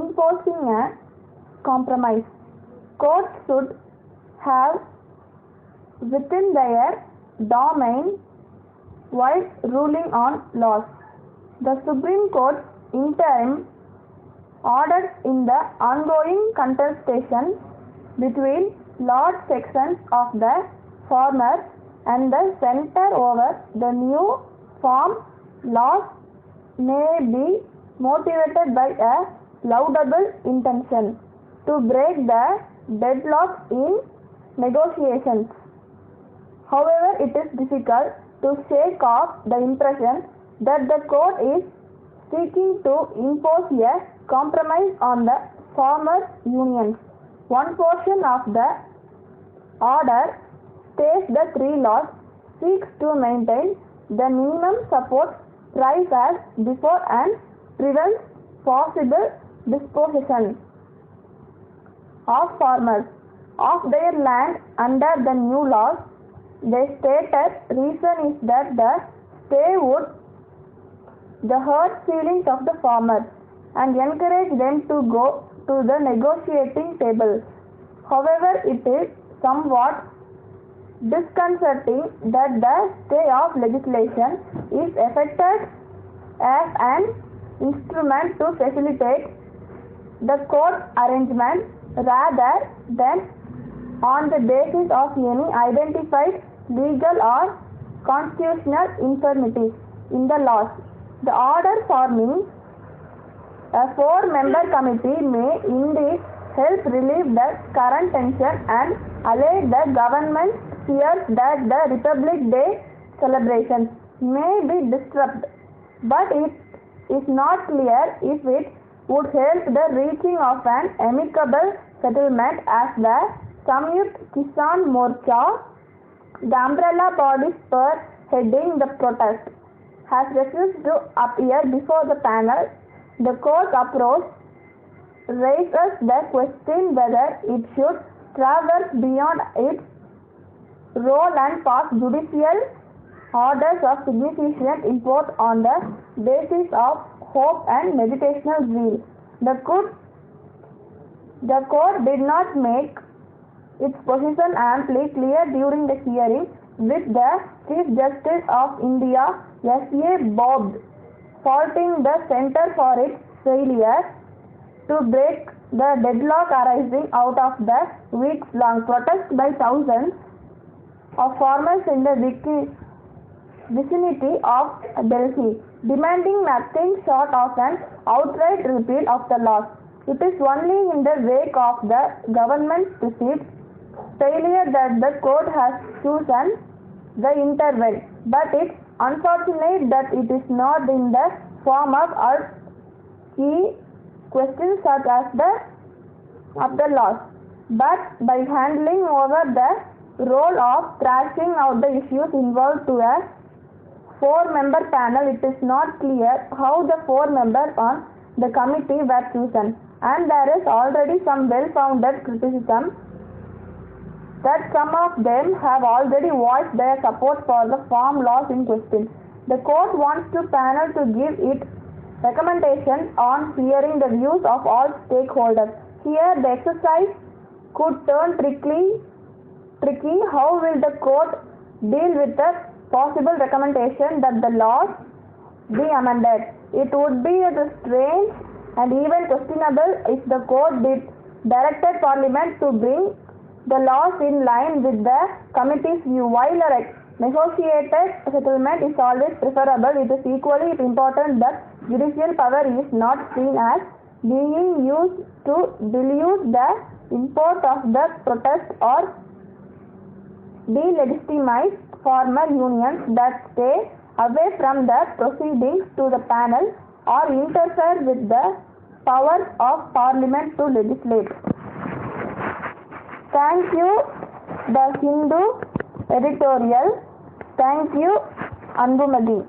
imposing a compromise. Courts should have within their domain while ruling on laws. The Supreme Court interim orders in the ongoing contestation between large sections of the former and the center over the new form laws may be motivated by a laudable intention to break the deadlock in negotiations. However, it is difficult to shake off the impression that the court is seeking to impose a compromise on the former unions. One portion of the order states the three laws seeks to maintain the minimum support price as before and prevents possible dispossession of farmers of their land under the new laws. The stated reason is that the stay would the hurt feelings of the farmers and encourage them to go to the negotiating table. However, it is somewhat disconcerting that the stay of legislation is effected as an instrument to facilitate the court arrangement rather than on the basis of any identified legal or constitutional infirmities in the laws. The order forming a 4-member committee may indeed help relieve the current tension and allay the government's fears that the Republic Day celebrations may be disrupted, but it is not clear if it would help the reaching of an amicable settlement as the Samyukt Kisan Morcha, the umbrella body spearheading the protest, has refused to appear before the panel. The court approach raises the question whether it should traverse beyond its role and pass judicial orders of significant import on the basis of hope and meditational zeal. The court did not make its position amply clear during the hearing, with the Chief Justice of India, S.A. Bobde, faulting the centre for its failure to break the deadlock arising out of the weeks-long protest by thousands of farmers in the vicinity of Delhi, demanding nothing short of an outright repeal of the laws. It is only in the wake of the government's perceived failure that the court has chosen the intervene, but it's unfortunate that it is not in the form of key questions such as the laws, but by handling over the role of thrashing out the issues involved to a 4-member panel. It is not clear how the 4 members on the committee were chosen, and there is already some well-founded criticism that some of them have already voiced their support for the farm laws in question. The court wants the panel to give its recommendations on hearing the views of all stakeholders. Here the exercise could turn tricky. How will the court deal with the possible recommendation that the laws be amended? It would be strange and even questionable if the court directed Parliament to bring the laws in line with the committee's view. While a negotiated settlement is always preferable, it is equally important that judicial power is not seen as being used to dilute the import of the protest or delegitimize farmer unions that stay away from the proceedings to the panel or interfere with the powers of Parliament to legislate. Thank you, The Hindu editorial. Thank you, Anbumadi.